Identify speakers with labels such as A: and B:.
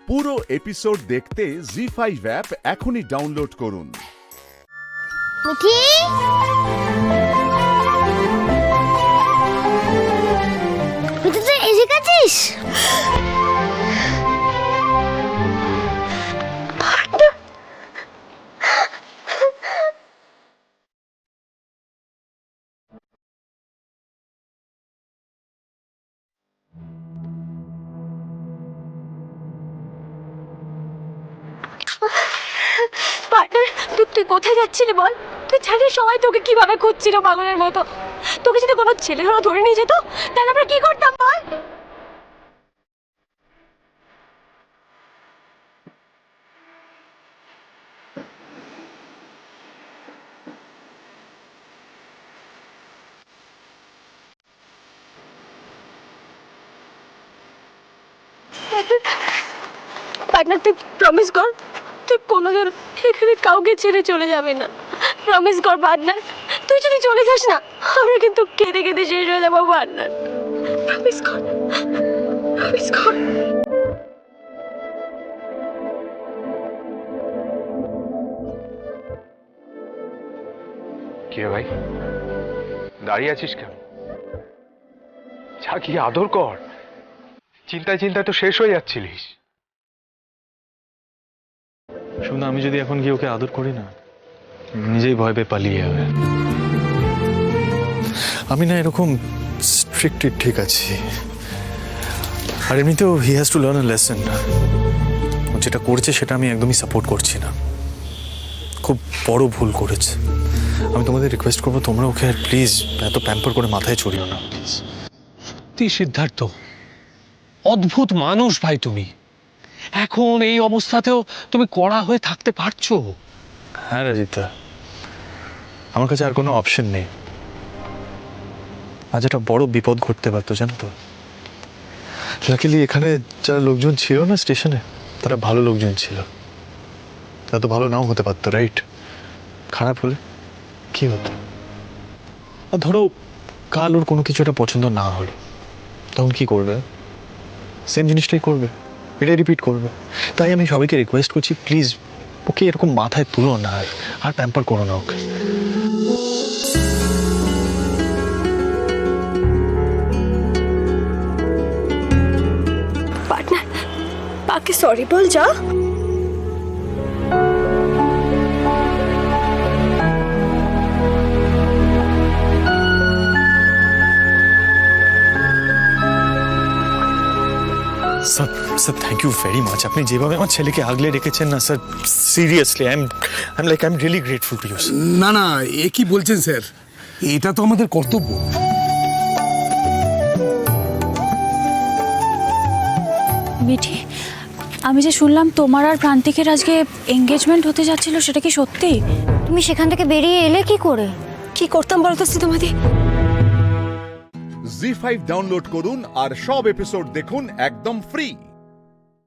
A: পুরো এপিসোড দেখতে জি5 অ্যাপ এখনই ডাউনলোড করুন।
B: মিঠি, মিঠি তুই এসে গেছিস?
C: পার্টনার, তুই কোথায় যাচ্ছিলি বল? তুই জানিস সবাই তোকে কিভাবে খুঁজছিল পাগলের মতো। তোকে যদি কোনো ছেলেরা ধরে নিয়ে যেত তাহলে আমরা কি করতাম বল? পার্টনার, তুই প্রমিস কর তুই কোনোদিন এখানে কাউকে ছেড়ে চলে যাবে না। প্রমিস কর পার্টনার, তুই যদি চলে যাস না আমরা কিন্তু কেঁদে কেঁদে শেষ হয়ে যাবো পার্টনার। প্রমিস কর, প্রমিস কর।
D: কি রে ভাই, দাঁড়িয়ে আছিস কেন? যা গিয়ে আদর কর। চিন্তায় চিন্তায় তো শেষ হয়ে যাচ্ছিলিস।
E: শুনুন, আমি যদি এখন গিয়ে ওকে আদর করি না, নিজেই ভয় পেয়ে পালিয়ে যাবে। আমি না এরকম স্ট্রিক্টেড, ঠিক আছে, আর এমনিতেও he has to learn a lesson. ও যেটা করেছে সেটা আমি একদমই সাপোর্ট করছি না, খুব বড় ভুল করেছে। আমি তোমাদের রিকোয়েস্ট করবো, তোমরা ওকে আর প্লিজ এত প্যাম্পার করে মাথায় চড়িও না প্লিজ।
F: সত্যি সিদ্ধার্থ, অদ্ভুত মানুষ ভাই তুমি। এখন এই অবস্থাতেও তুমি কড়া হয়ে থাকতে পারছো?
E: হ্যাঁ রাজিতা, আমার কাছে আর কোনো অপশন নেই। আজ একটা বড় বিপদ ঘটতে পারতো, জানো তো। লাকিলি এখানে যারা লোকজন ছিল না স্টেশনে, তারা ভালো লোকজন ছিল। তা তো ভালো নাও হতে পারতো, রাইট? খারাপ হলে কি হতো? আর ধরো কাল ওর কোনো কিছু একটা পছন্দ না হলো, তখন কি করবে? সেম জিনিসটাই করবে, এটাই রিপিট করবে। তাই আমি সবাইকে রিকোয়েস্ট করছি, প্লিজ ওকে এরকম মাথায় তুলো না, আর প্যাম্পার করো না ওকে।
C: পার্টনার, পাকে সরি বল যা।
E: Sir, sir thank you very much. আপনি যেভাবে আমার ছেলেকে আগলে রেখেছেন না sir, seriously I am really grateful to you.
G: না না, এ কি বলছেন স্যার? এটা তো আমাদের কর্তব্য।
H: মিঠি, আমি যে শুনলাম তোমার আর প্রান্তিকের আজকে এঙ্গেজমেন্ট হতে যাচ্ছিল, সেটা কি সত্যি?
B: তুমি সেখান থেকে বেরিয়ে এলে কি করে?
C: কি করতাম বলো তো সিধুমতি?
A: জি5 ডাউনলোড করুন আর সব এপিসোড দেখুন একদম ফ্রি।